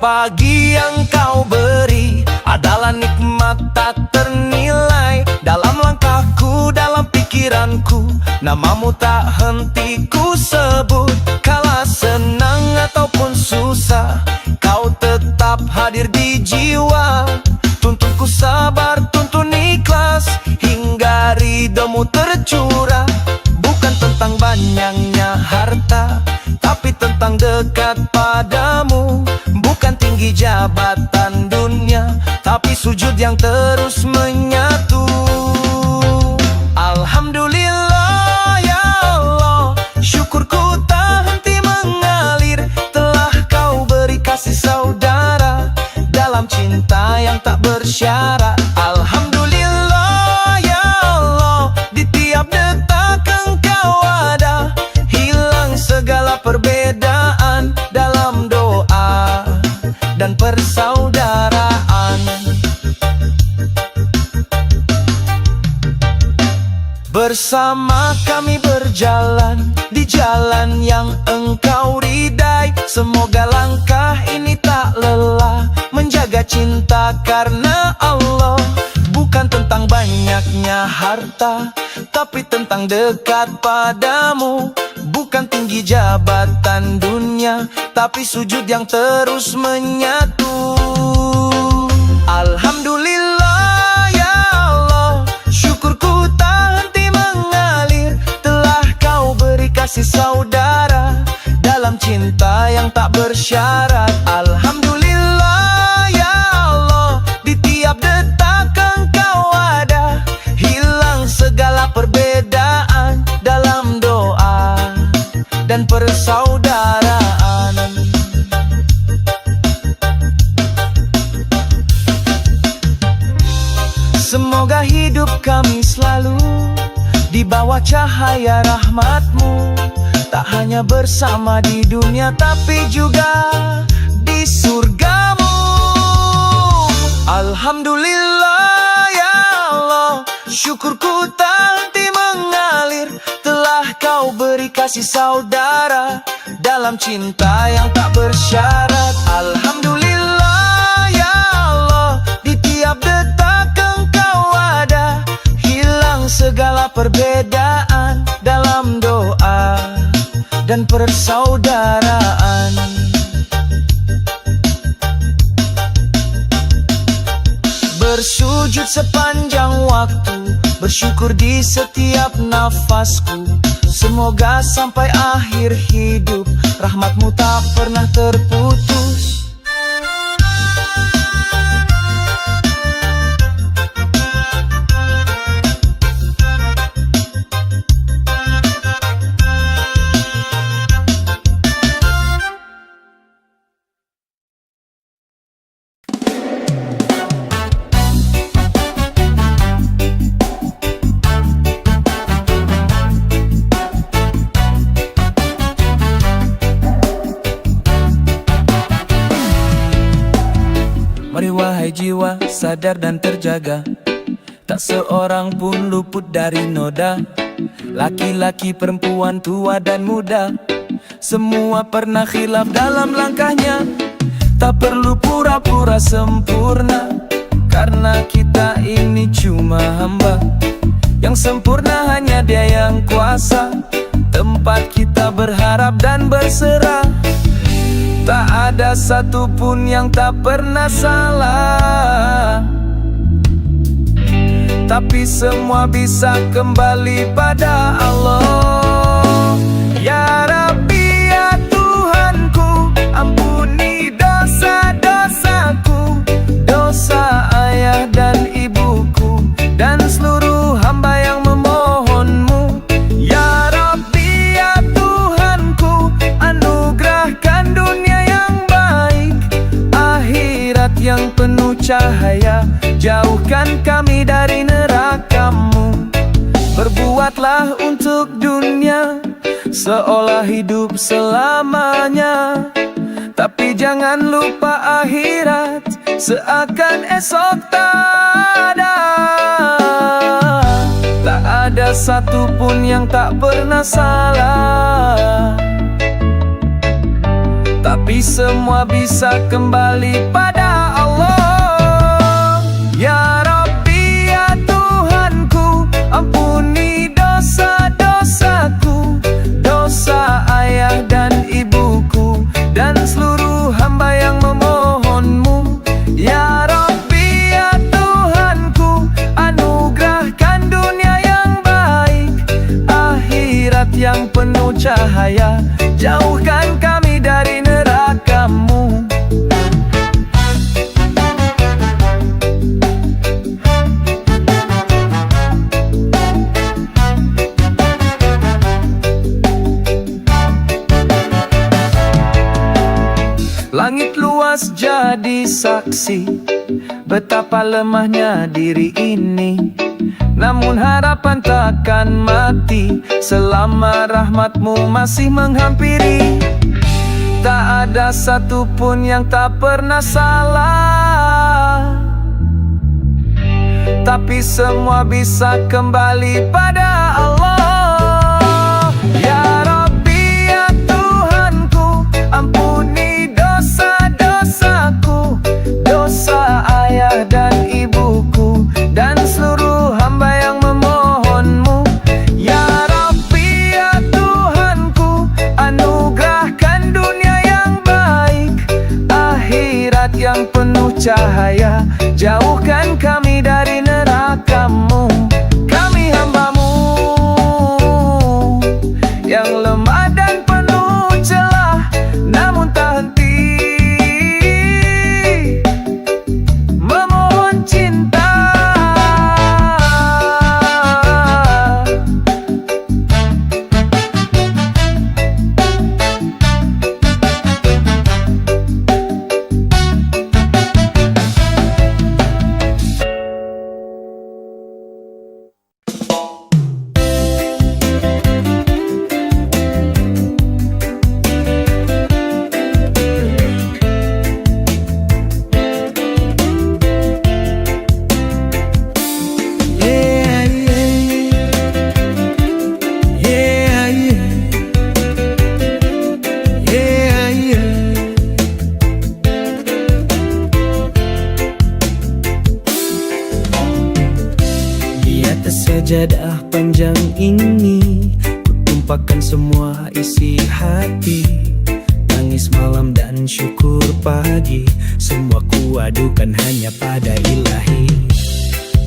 pagi yang kau beri adalah nikmat tak ternilai. Dalam langkahku, dalam pikiranku, namamu tak henti ku sebut. Kala senang ataupun susah, kau tetap hadir di jiwa. Tuntunku sabar, tuntun ikhlas, hingga ridhomu tercurah. Bukan tentang banyaknya harta, tapi tentang dekat padamu. Bukan tinggi jabatan dunia, tapi sujud yang terus menyatu. Alhamdulillah ya Allah, syukurku tak henti mengalir. Telah kau beri kasih saudara dalam cinta yang tak bersyarat. Alhamdulillah ya Allah, di tiap detak engkau ada. Hilang segala perbedaan dalam doa dan persaudaraan. Bersama kami berjalan di jalan yang engkau ridai. Semoga langkah ini tak lelah menjaga cinta karena Allah. Bukan tentang banyaknya harta, tapi tentang dekat padamu. Bukan tinggi jabatan dunia, tapi sujud yang terus menyatu. Alhamdulillah ya Allah, syukurku tak henti mengalir. Telah kau beri kasih saudara dalam cinta yang tak bersyarat. Alhamdulillah ya Allah, di tiap detak engkau ada. Hilang segala perbedaan dalam doa dan persaudaraan. Semoga hidup kami selalu di bawah cahaya rahmat-Mu. Tak hanya bersama di dunia, tapi juga di surga-Mu. Alhamdulillah ya Allah, syukurku tak henti mengalir. Telah kau beri kasih saudara dalam cinta yang tak bersyarat. Alhamdulillah ya Allah, di tiap detak engkau ada. Hilang segala perbedaan dalam doa dan persaudaraan. Bersujud sepanjang waktu, bersyukur di setiap nafasku. Semoga sampai akhir hidup rahmat-Mu tak pernah terputus. Mari wahai jiwa, sadar dan terjaga. Tak seorang pun luput dari noda. Laki-laki, perempuan, tua dan muda, semua pernah khilaf dalam langkahnya. Tak perlu pura-pura sempurna, karena kita ini cuma hamba. Yang sempurna hanya Dia yang kuasa. Tempat kita berharap dan berserah. Tak ada satupun yang tak pernah salah, tapi semua bisa kembali pada Allah. Ya Rabbi, ya Tuhanku, ampuni dosa-dosaku, dosa ayah dan ibuku, dan seluruh hamba yang memohon-Mu. Ya Rabbi, ya Tuhanku, anugerahkan dunia yang penuh cahaya. Jauhkan kami dari neraka-Mu. Berbuatlah untuk dunia seolah hidup selamanya, tapi jangan lupa akhirat seakan esok tak ada. Tak ada satupun yang tak pernah salah, tak tapi semua bisa kembali pada Allah. Ya Rabbi, ya Tuhanku, ampuni dosa-dosaku, dosa ayah dan ibuku, dan seluruh hamba yang memohon-Mu. Ya Rabbi, ya Tuhanku, anugerahkan dunia yang baik, akhirat yang penuh cahaya, jauhkan kami dari neraka-Mu. Langit luas jadi saksi betapa lemahnya diri ini, namun harapan takkan mati selama rahmat-Mu masih menghampiri. Tak ada satupun yang tak pernah salah, tapi semua bisa kembali pada Allah. Ya Rabbi, ya Tuhanku, ampuni dosa-dosaku, dosa ayah dan ibuku, dan seluruh hamba yang memohon-Mu. Ya Rabbi, ya Tuhanku, anugerahkan dunia yang baik, akhirat yang penuh cahaya, jauhkan kami dari neraka-Mu. Kami hamba-Mu yang lemah dan penuh celah, namun tak henti memohon cinta. Sejadah panjang ini ku tumpahkan semua isi hati, tangis malam dan syukur pagi, semua ku adukan hanya pada Ilahi.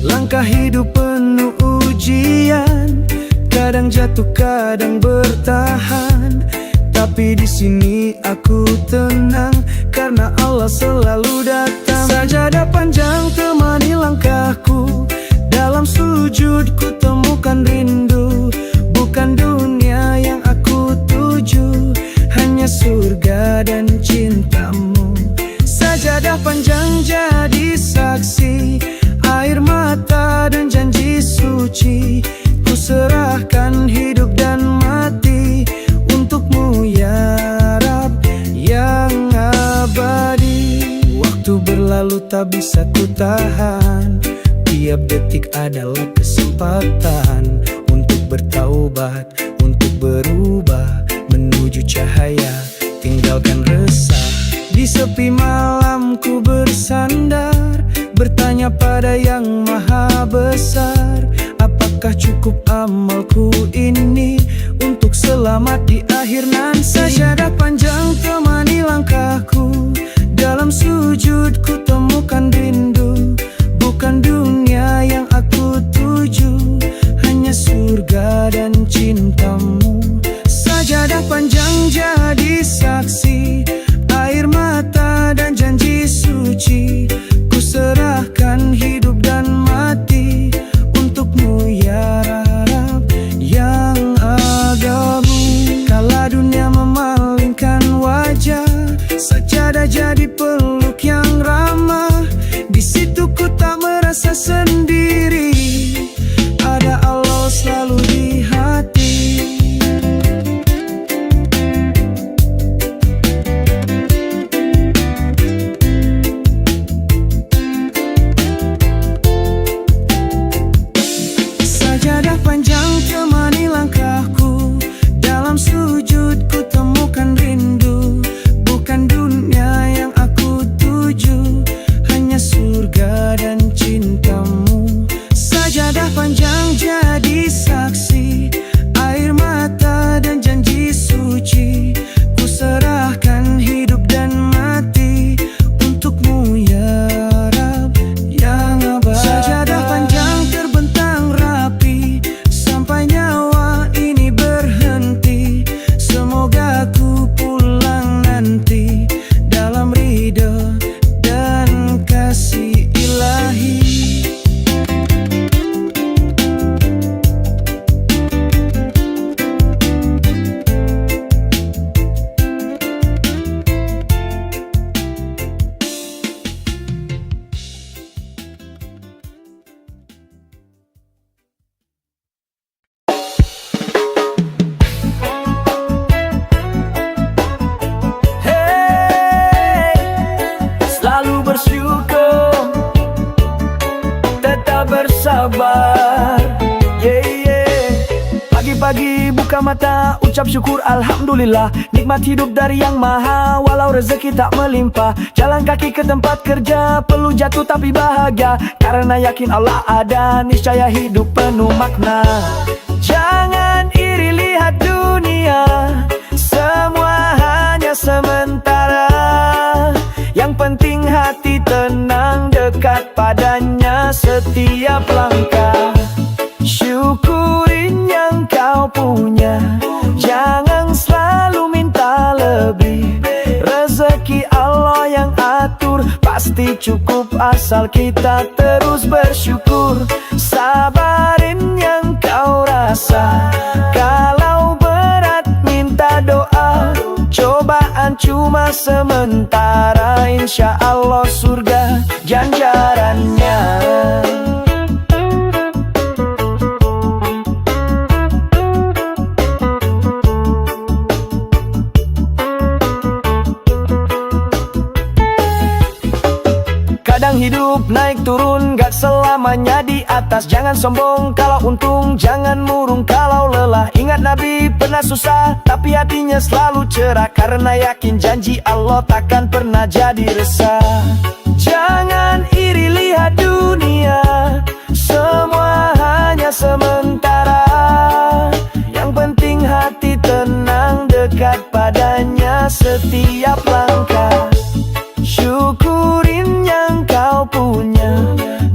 Langkah hidup penuh ujian, kadang jatuh kadang bertahan, tapi di sini aku tenang karena Allah selalu datang. Sajadah panjang temani langkahku, dalam sujud ku temukan rindu, bukan dunia yang aku tuju, hanya surga dan cinta-Mu. Sajadah panjang jadi saksi, air mata dan janji suci, ku serahkan hidup dan mati untuk-Mu ya Rab yang abadi. Waktu berlalu tak bisa ku tahan, tiap detik adalah kesempatan untuk bertaubat, untuk berubah menuju cahaya, tinggalkan resah. Di sepi malam ku bersandar, bertanya pada yang maha besar, apakah cukup amalku ini untuk selamat di akhir nanti. Sajadah panjang temani langkahku, dalam sujud ku temukan rindu, bukan dunia yang aku tuju, hanya surga dan cinta-Mu. Sajadah panjang jadi saksi, air mata dan janji suci, ku serahkan hidup dan mati untuk-Mu ya Rab yang agamu. Kala dunia memalingkan wajah, sajadah jadi peluk yang ramah, di situ ku tak merasa sendiri, ada Allah selalu di hati. Sajadah panjang temani langkahku, dalam sujud ku temukan rindu, bukan bersabar. Yeah, yeah. Pagi-pagi buka mata, ucap syukur alhamdulillah. Nikmat hidup dari yang maha, walau rezeki tak melimpah. Jalan kaki ke tempat kerja, perlu jatuh tapi bahagia. Karena yakin Allah ada, niscaya hidup penuh makna. Jangan iri lihat dunia, semua hanya sementara. Yang penting hati tenang, dekat padanya setiap langkah. Syukurin yang kau punya, jangan selalu minta lebih. Rezeki Allah yang atur, pasti cukup asal kita terus bersyukur. Sabarin yang kau rasa, kalau berat minta doa. Cobaan cuma sementara, insya Allah surga ganjarannya. Kadang hidup naik turun, gak selamanya di atas. Jangan sombong kalau untung, jangan murung kalau lelah. Ingat Nabi pernah susah, tapi hatinya selalu cerah. Karena yakin janji Allah takkan pernah jadi resah. Jangan iri lihat dunia, semua hanya sementara. Yang penting hati tenang, dekat padanya setiap langkah. Syukurin yang kau punya,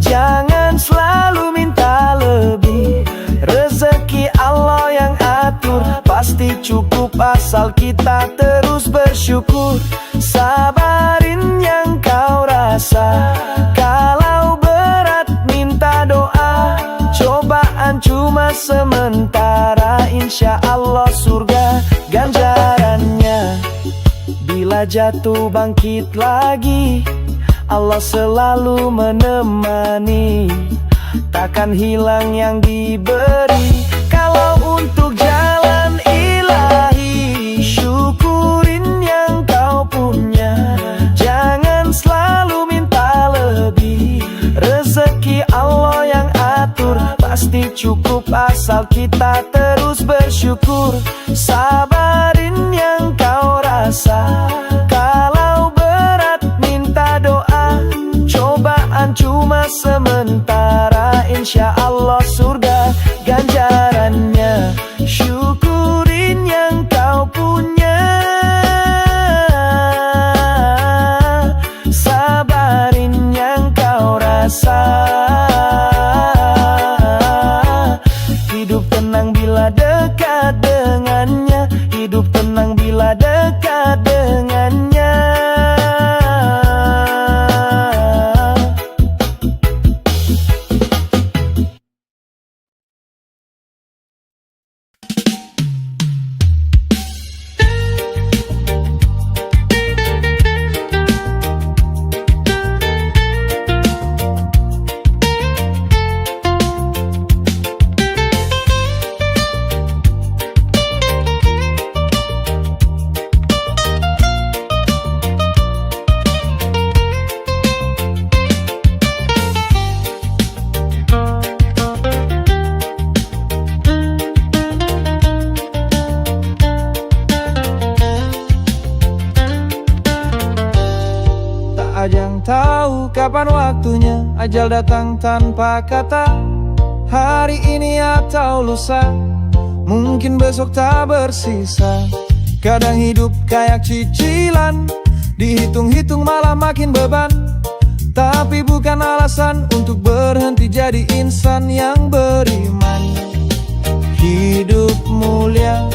jangan selalu minta lebih. Rezeki Allah yang atur, pasti cukup asal kita terus bersyukur. Sabarin yang kau rasa, kalau berat minta doa. Cobaan cuma sementara, insya Allah surga ganjarannya. Bila jatuh bangkit lagi, Allah selalu menemani. Takkan hilang yang diberi, kalau untuk jalan ilahi. Syukurin yang kau punya, jangan selalu minta lebih. Rezeki Allah yang atur, pasti cukup asal kita terus bersyukur. Sabarin yang kau rasa, kalau berat minta doa. Cobaan cuma sementara, insya Allah surga ganjarannya. Syukurin yang kau punya, sabarin yang kau rasa. Hidup tenang bila dekat dengannya, hidup tenang bila dekat dengannya. Ada yang tahu kapan waktunya ajal datang tanpa kata. Hari ini atau lusa, mungkin besok tak bersisa. Kadang hidup kayak cicilan, dihitung-hitung malah makin beban. Tapi bukan alasan untuk berhenti jadi insan yang beriman. Hidup mulia,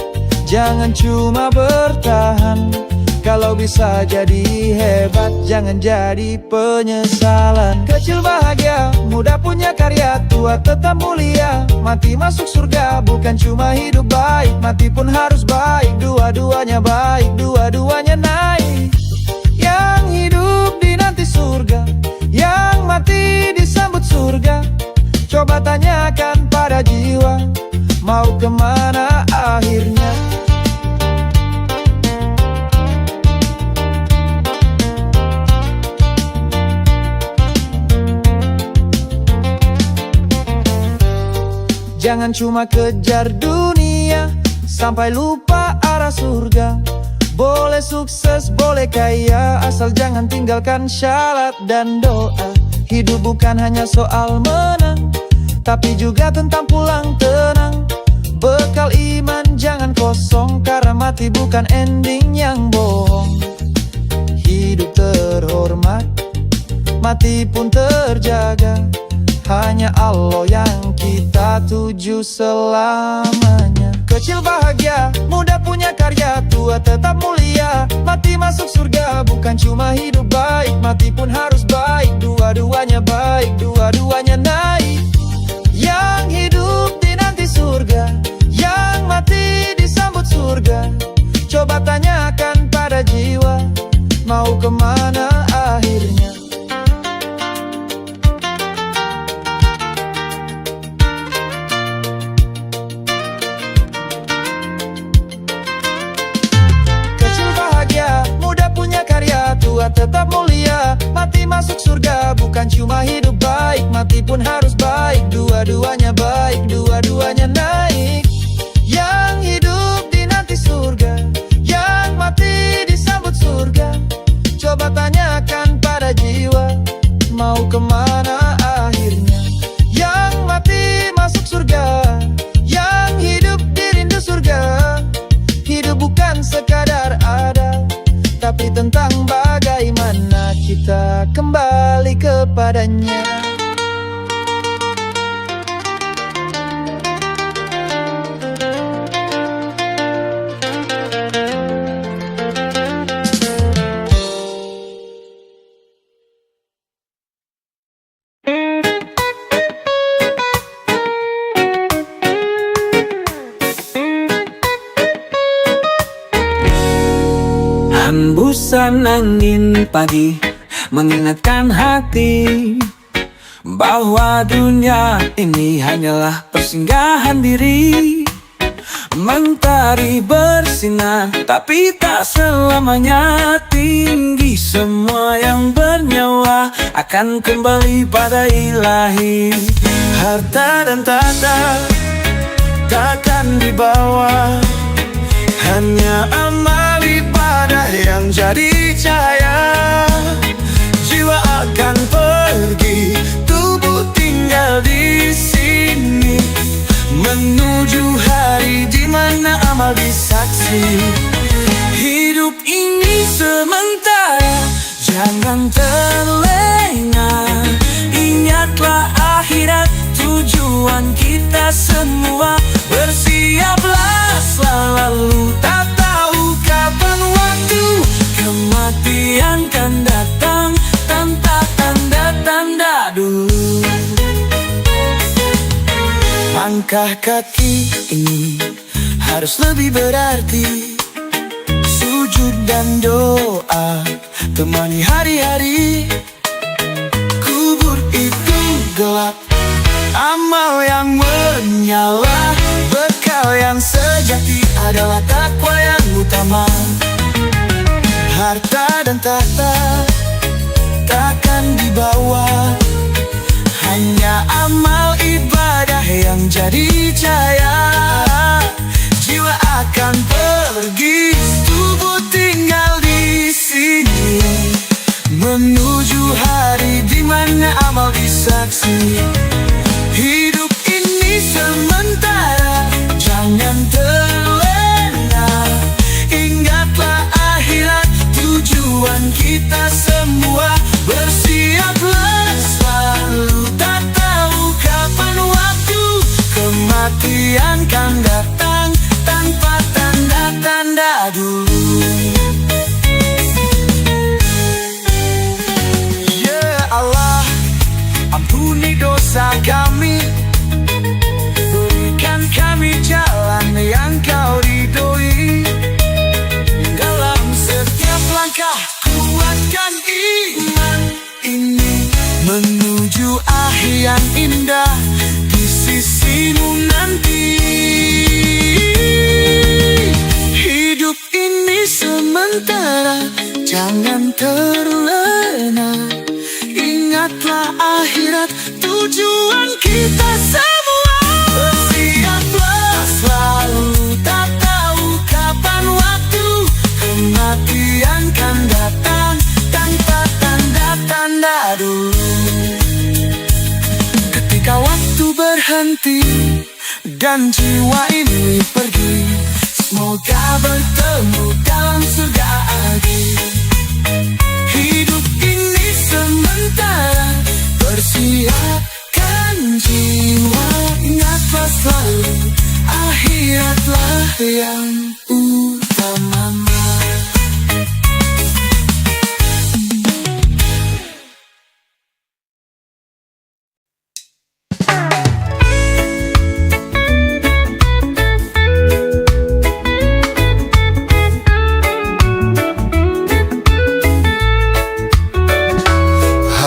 jangan cuma bertahan. Kalau bisa jadi hebat, jangan jadi penyesalan. Kecil bahagia, muda punya karya, tua tetap mulia. Mati masuk surga, bukan cuma hidup baik, mati pun harus baik. Dua-duanya baik, dua-duanya naik. Yang hidup dinanti surga, yang mati disambut surga. Coba tanyakan pada jiwa, mau kemana akhirnya. Jangan cuma kejar dunia sampai lupa arah surga. Boleh sukses, boleh kaya, asal jangan tinggalkan syarat dan doa. Hidup bukan hanya soal menang, tapi juga tentang pulang tenang. Bekal iman jangan kosong, karena mati bukan ending yang bohong. Hidup terhormat, mati pun terjaga. Hanya Allah yang kita tuju selamanya. Kecil bahagia, muda punya karya, tua tetap mulia. Mati masuk surga, bukan cuma hidup baik, mati pun harus baik. Dua-duanya baik, dua-duanya naik. Yang hidup dinanti surga, yang mati disambut surga. Coba tanyakan pada jiwa, mau kemana akhirnya. Tua tetap mulia, mati masuk surga, bukan cuma hidup baik, mati pun harus baik. Dua-duanya baik, dua-duanya naik. Yang hidup dinanti surga, yang mati disambut surga. Coba tanyakan pada jiwa, mau kemana akhirnya. Yang mati masuk surga, yang hidup dirindu surga. Hidup bukan sekadar ada, tapi tentang bagaimana kita kembali kepadanya. Hembusan angin pagi mengingatkan hati bahwa dunia ini hanyalah persinggahan diri. Mentari bersinar tapi tak selamanya tinggi. Semua yang bernyawa akan kembali pada ilahi. Harta dan tahta takkan dibawa, hanya amal ibadah yang jadi cahaya. Jiwa akan pergi, tubuh tinggal di sini, menuju hari di mana amal disaksi. Hidup ini sementara, jangan terlena. Ingatlah akhirat, tujuan kita semua. Bersiaplah selalu, tak tahu kapan waktu kematian kan datang tanpa tanda-tanda dulu. Langkah kaki ini harus lebih berarti. Sujud dan doa temani hari-hari. Kubur itu gelap, amal yang menyala. Bekal yang sejati adalah takwa yang utama. Harta dan tahta takkan dibawa, hanya amal ibadah yang jadi cahaya. Jiwa akan pergi, tubuh tinggal di sini, menuju hari di mana amal disaksi. Hidup ini sementara, jangan terlena. Ingatlah akhirat, tujuan kita semua. Bersiaplah selalu, tak tahu kapan waktu kematian kan datang tanpa tanda-tanda dulu. Ya Allah, ampuni dosa kami, berikan kami jalan yang Kau ridhoi. Dalam setiap langkah kuatkan iman ini, menuju akhir yang indah di sisimu nanti. Hidup ini sementara, jangan terlena. Ingatlah akhirat, tujuan kita semua. Jika waktu berhenti dan jiwa ini pergi, semoga bertemu dalam surga akhir. Hidup ini sementara, bersiapkan jiwa. Ingatlah selalu, akhiratlah yang utama.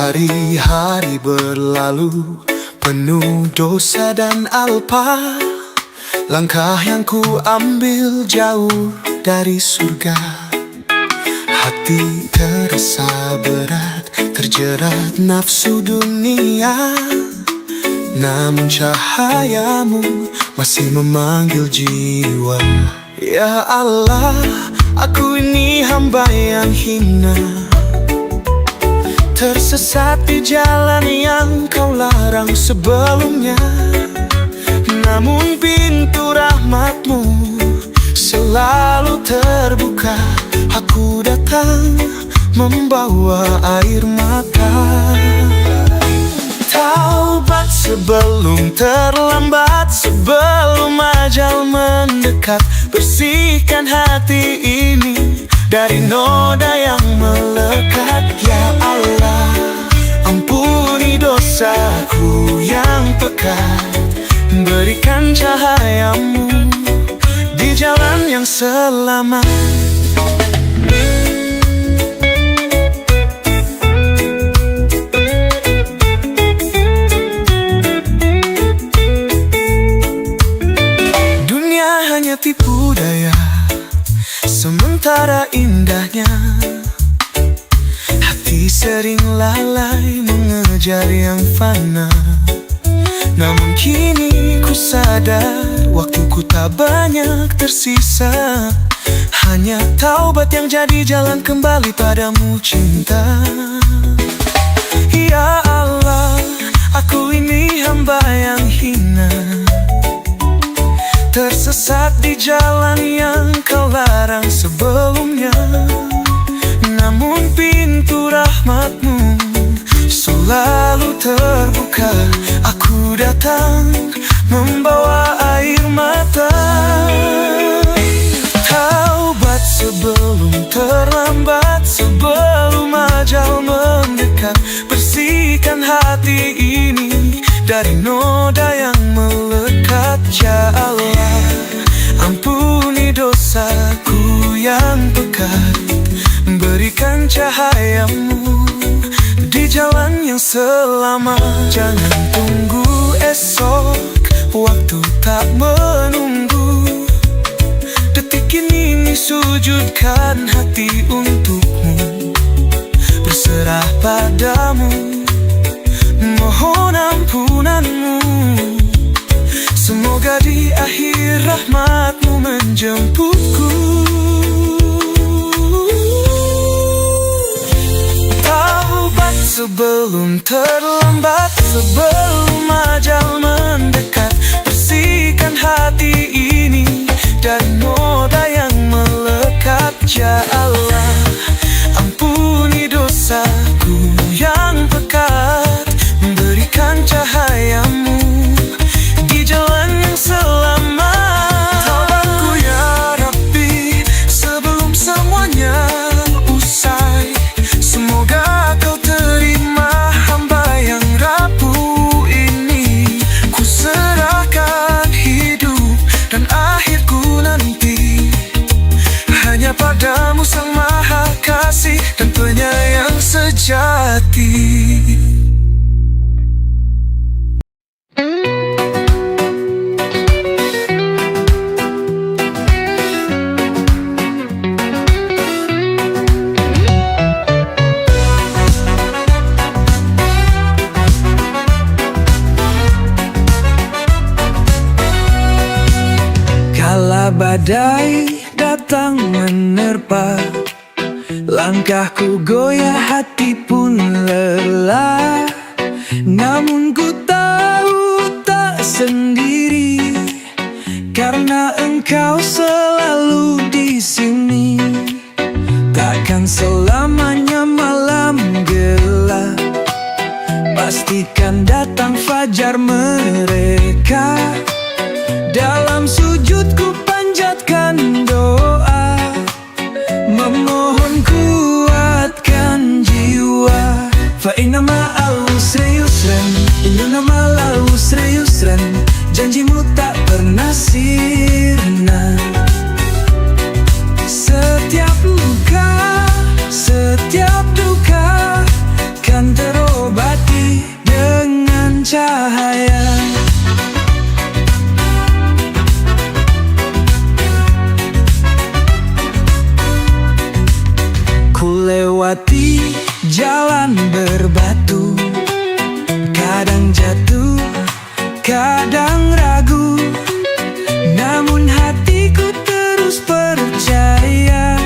Hari-hari berlalu penuh dosa dan alpa. Langkah yang ku ambil jauh dari surga. Hati terasa berat, terjerat nafsu dunia. Namun cahayamu masih memanggil jiwa. Ya Allah, aku ini hamba yang hina, tersesat di jalan yang kau larang sebelumnya. Namun pintu rahmatmu selalu terbuka. Aku datang membawa air mata. Taubat sebelum terlambat, sebelum ajal mendekat. Bersihkan hati ini dari noda yang melekat. Ya Allah, ampuni dosaku yang pekat. Berikan cahayamu di jalan yang selamat. Dunia hanya tipu daya, sementara indahnya hati sering lalai mengejar yang fana. Namun kini ku sadar, waktuku tak banyak tersisa. Hanya taubat yang jadi jalan kembali padamu cinta. Ya Allah, aku ini hamba yang hina, tersesat di jalan yang kau larang sebelumnya. Namun pintu rahmatmu selalu terbuka. Aku datang membawa air mata. Taubat sebelum terlambat, sebelum ajal mendekat. Bersihkan hati ini dari noda yang melekat. Ya Allah, ampuni dosaku yang pekat. Berikan cahayamu di jalan yang selamat. Jangan tunggu esok, waktu tak menunggu. Detik ini sujudkan hati untukmu. Berserah padamu, mohon ampunanmu. Semoga di akhir rahmatmu menjemputku. Taubat sebelum terlambat, sebelum ajal mendekat. Bersihkan hati ini dari noda yang melekat. Ya Allah, ampuni dosaku yang pekat. Berikan cahayamu di jalan yang selamat. Taubatku ya Rabbi, sebelum semuanya usai. Semoga kau terima hamba yang rapuh ini. Ku serahkan hidup dan akhirku nanti hanya padamu Sang Maha Kasih dan Penyayang sejati. Kala badai datang menerpa, langkahku goyah, hati pun lelah. Namun ku tahu fajar mereka. Dalam sujudku panjatkan doa, memohon kuatkan jiwa. Fa inna ma'al usri yusran, inna ma'al usri yusran. Janjimu tak pernah sirna. Setiap luka, setiap duka kan terobati dengan cahaya. Ku lewati jalan berbatu, kadang jatuh, kadang ragu, namun hatiku terus percaya.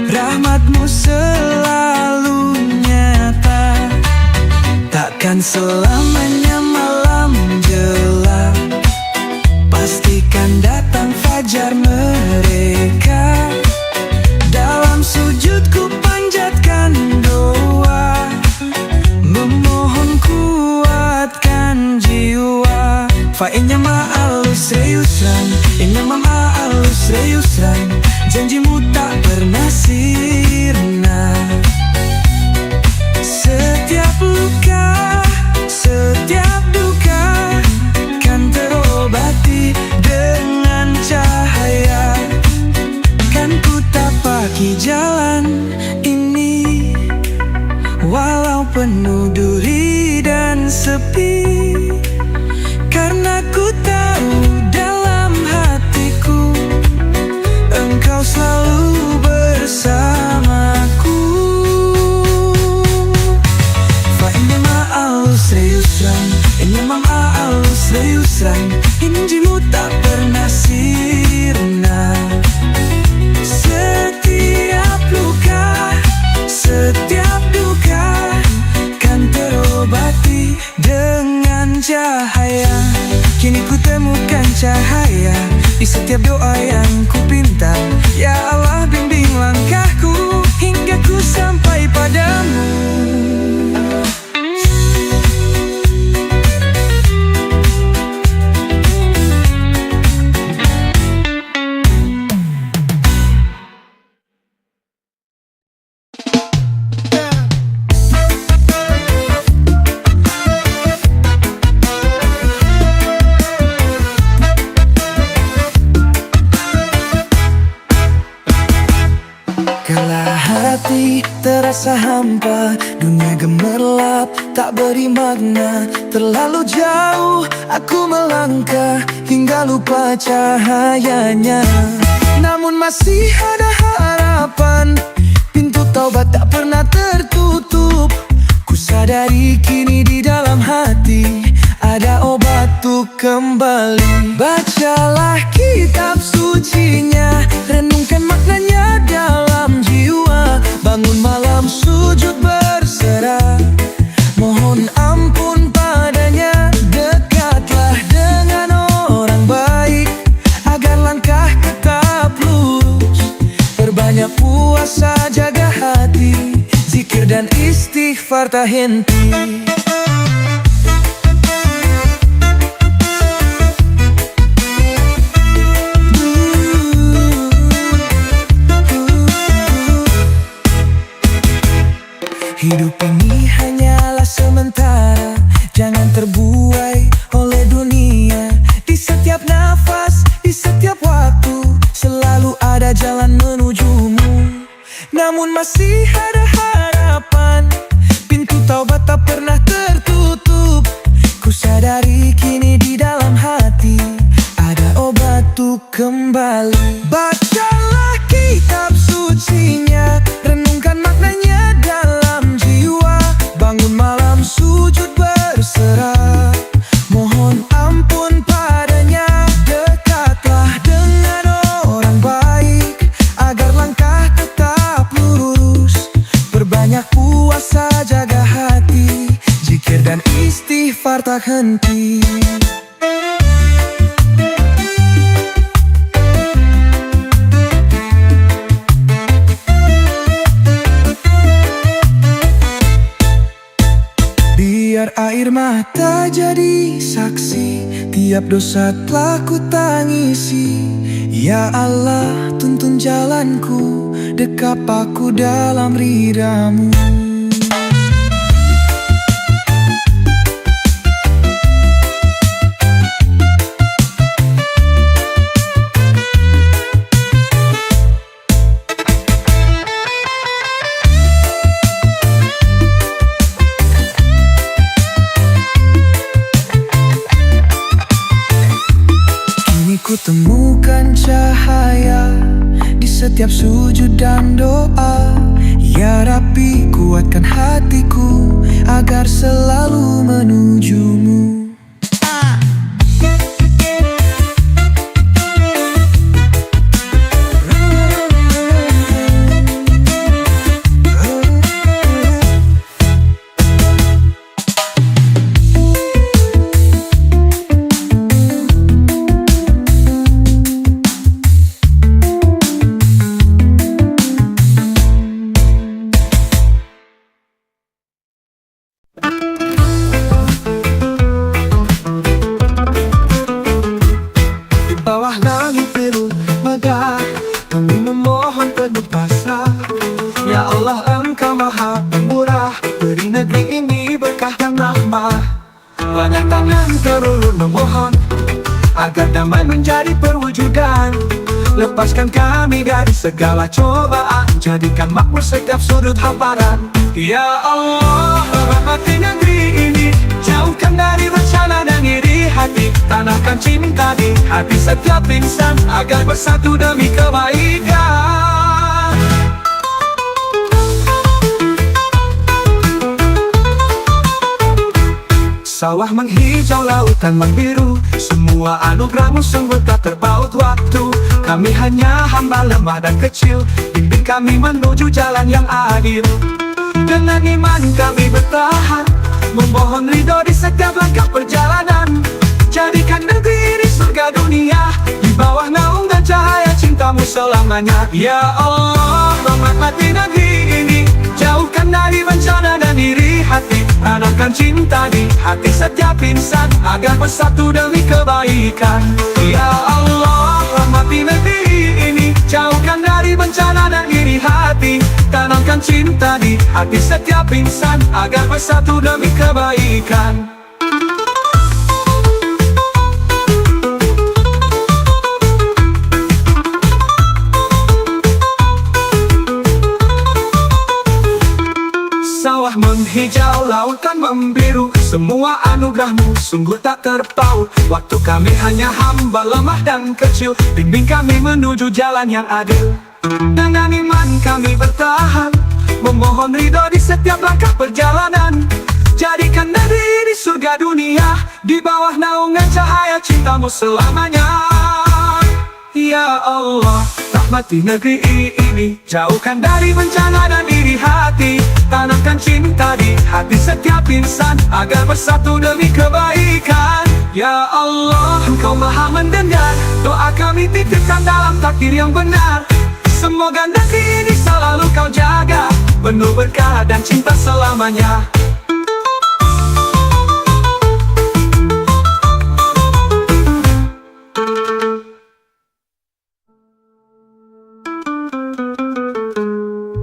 Rahmatmu selalu nyata, takkan selamanya malam gelap. Pastikan datang fajar mereka. Dalam sujudku panjatkan doa, memohon kuatkan jiwa. Fa inna ma'al usri yusran, inna ma'al usri yusran. Janjimu tak pernah sirna. Setiap luka, setiap duka kan terobati dengan cahaya. Kan ku tapaki jalan ini, walau penuh duri dan sepi. Karena ku tahu dalam hatiku Engkau selalu bersamaku. Fa inna ma'al usri yusran, inna ma'al usri yusran. Janjimu tak pernah sirna. Setiap luka, setiap duka kan terobati dengan cahaya. Kini ku temukan cahaya di setiap doa yang ku pinta. Ya Allah, bimbing langkahku hingga ku sampai padamu. Kala hati terasa hampa, dunia gemerlap tak beri makna. Terlalu jauh aku melangkah hingga lupa cahayanya. Namun masih ada harapan, pintu taubat tak pernah tertutup. Ku sadari kini di dalam hati ada obat untuk kembali. Bacalah kitab sucinya, renungkan maknanya dalam jiwa. Bangun malam sujud berserah, mohon ampun padanya. Dekatlah dengan orang baik agar langkah tetap lurus. Perbanyak puasa, jaga hati, zikir dan istighfar tak henti. Hidup ini hanyalah sementara, jangan terbuai oleh dunia. Di setiap nafas, di setiap waktu, selalu ada jalan menujumu. Namun masih ada harapan, pintu taubat tak pernah tertutup. Ku sadari kini di dalam hati ada obat untuk kembali. Bacalah kitab sucinya, renungkan maknanya dalam jiwa. Bangun malam sujud berserah, mohon ampun padanya. Dekatlah dengan orang baik agar langkah tetap lurus. Perbanyak puasa, jaga hati, zikir dan istighfar tak henti. Biar Air mata jadi saksi, tiap dosa telah ku tangisi. Ya Allah, tuntun jalanku, dekap aku dalam ridha-Mu. Ku temukan cahaya di setiap sujud dan doa. Ya Rabbi, kuatkan hatiku agar selalu menuju-Mu. Bawah langit biru megah, kami memohon penuh pasrah. Ya Allah, Engkau Maha Pemurah, beri negeri ini berkah dan rahmah. Banyak tangan terulur memohon agar damai menjadi perwujudan. Lepaskan kami dari segala cobaan, jadikan makmur setiap sudut hamparan. Ya Allah, rahmati negeri ini, jauhkan dari bencana dan iri hati. Tanamkan cinta di hati setiap insan agar bersatu demi kebaikan. Sawah menghijau, lautan membiru, semua anugerah-Mu sungguh tak terpaut waktu. Kami hanya hamba lemah dan kecil, bimbing kami menuju jalan yang adil. Dengan iman kami bertahan, memohon ridho di setiap langkah perjalanan. Jadikan negeri ini surga dunia, di bawah naungan cahaya cinta-Mu selamanya. Ya Allah, rahmati negeri ini, jauhkan dari bencana dan iri hati. Tanamkan cinta di hati setiap insan agar bersatu demi kebaikan. Ya Allah, rahmati negeri ini, jauhkan dari bencana dan iri hati. Tanamkan cinta di hati setiap insan agar bersatu demi kebaikan. Sawah menghijau, lautan membiru, semua anugerah-Mu sungguh tak terpaut. Waktu kami hanya hamba lemah dan kecil, bimbing kami menuju jalan yang adil. Dengan iman kami bertahan, memohon ridho di setiap langkah perjalanan. Jadikan negeri di surga dunia, di bawah naungan cahaya cinta-Mu selamanya. Ya Allah, rahmati negeri ini, jauhkan dari bencana dan iri hati. Tanamkan cinta di hati setiap insan agar bersatu demi kebaikan. Ya Allah, Engkau Maha mendengar, doa kami titipkan dalam takdir yang benar. Semoga negeri ini selalu Kau jaga, penuh berkah dan cinta selamanya.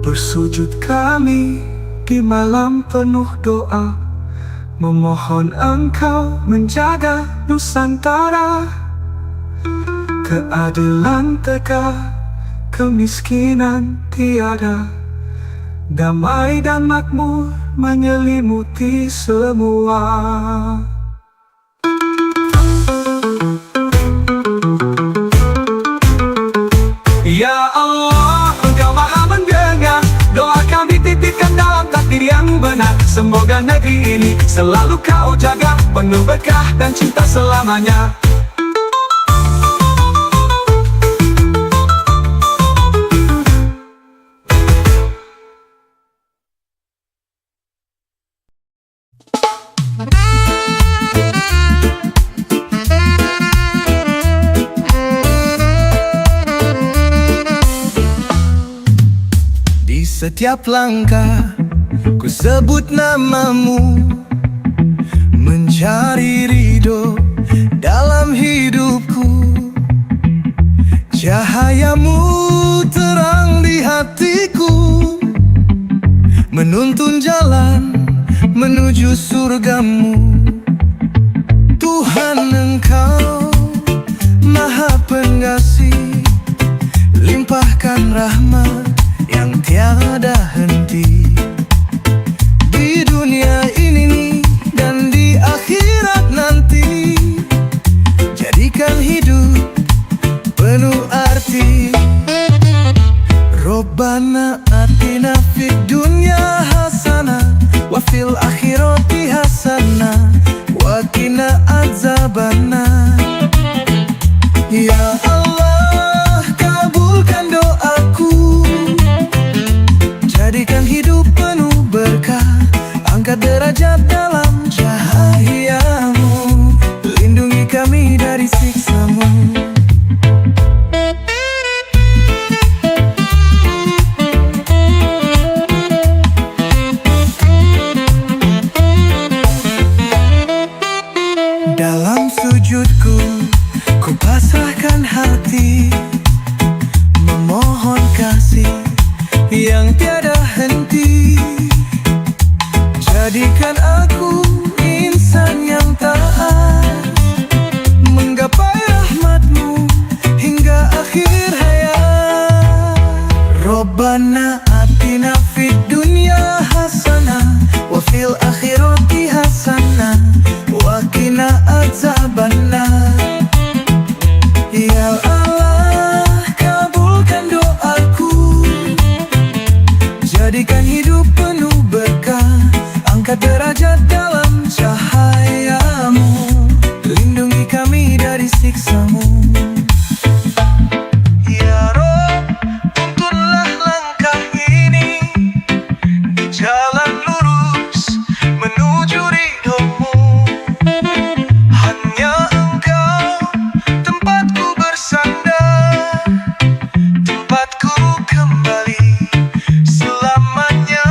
Bersujud kami di malam penuh doa, memohon Engkau menjaga Nusantara. Keadilan tegak, kemiskinan tiada, damai dan makmur menyelimuti semua. Ya Allah, Engkau Maha mendengar, doa kami titipkan dalam takdir yang benar. Semoga negeri ini selalu Kau jaga, penuh berkah dan cinta selamanya. Setiap langkah ku sebut nama-Mu, cari ridho dalam hidupku. Cahayamu terang di hatiku, menuntun jalan menuju surgamu. Tuhan, Engkau Maha Pengasih, limpahkan rahmat yang tiada henti di dunia ini dan di akhirat nanti. Jadikan hidup penuh arti. Robbana atina fid dunya hasanah wa fil akhirati hasanah wa qina adzabannar. Ya Allah, kabulkan doaku, jadikan hidup penuh berkah, angkat derajat dalam cahayamu, lindungi kami dari siksamu. Dalam sujudku, ku pasrahkan hati, memohon kasih yang tiada henti. Jadikan aku insan yang taat, menggapai rahmat-Mu hingga akhir hayat. Robbana atina fid dunya hasanah wa fil akhirati hasanah wa qina adzabannar. Ya Allah, kabulkan doaku, jadikan hidup penuh berkah, angkat derajat dalam cahayamu, lindungi kami dari siksamu. Ya Rob, tuntunlah langkah ini di jalan lurus menuju ridho-Mu. Hanya Engkau tempatku bersandar, tempatku kembali selamanya.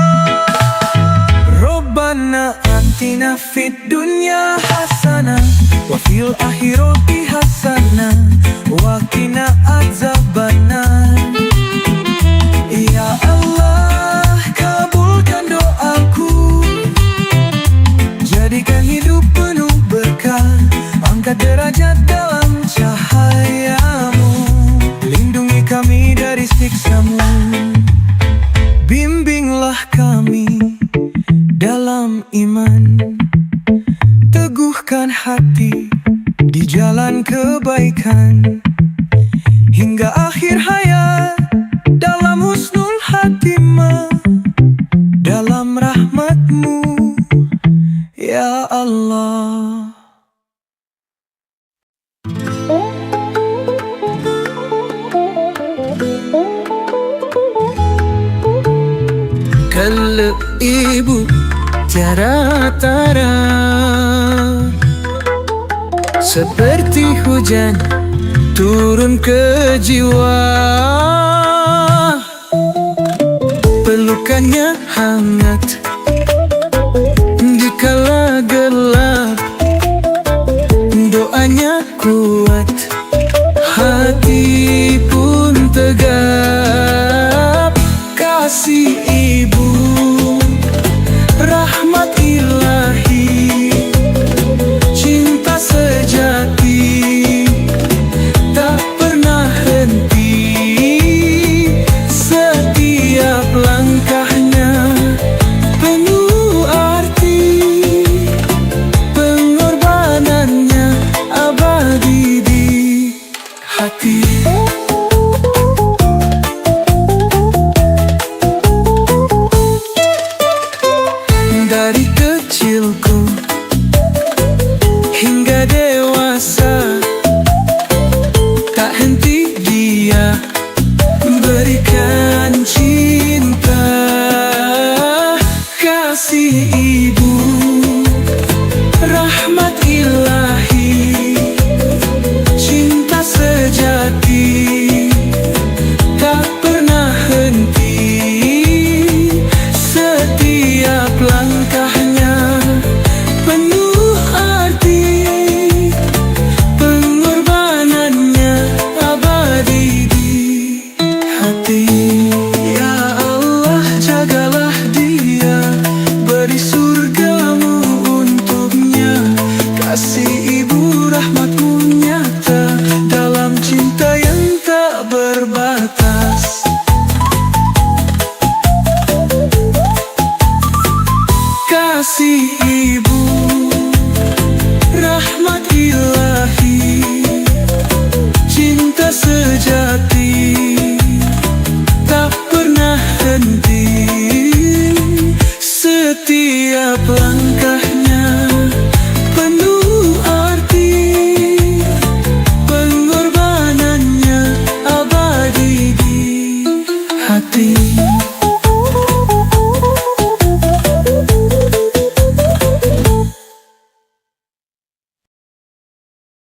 Robbana atina fid dunya hasanah wa fil akhirati hasanah wa qina adzabannar. Ya Allah, kabulkan doaku, jadikan hidup penuh berkah, angkat derajat dalam cahayamu, lindungi kami dari siksamu. Bimbinglah kami dalam iman, teguhkan hati di jalan kebaikan, hingga akhir hayat dalam husnul khatimah, dalam rahmat-Mu, ya Allah. Kalau ibu tiada tara, seperti hujan turun ke jiwa, pelukannya hangat dikala gelap, doanya kuat, hati pun tegap. Kasih ibu, rahmat ilahi, cinta sejati tak pernah henti. Setiap langkahnya penuh arti, pengorbanannya abadi di hati. Bila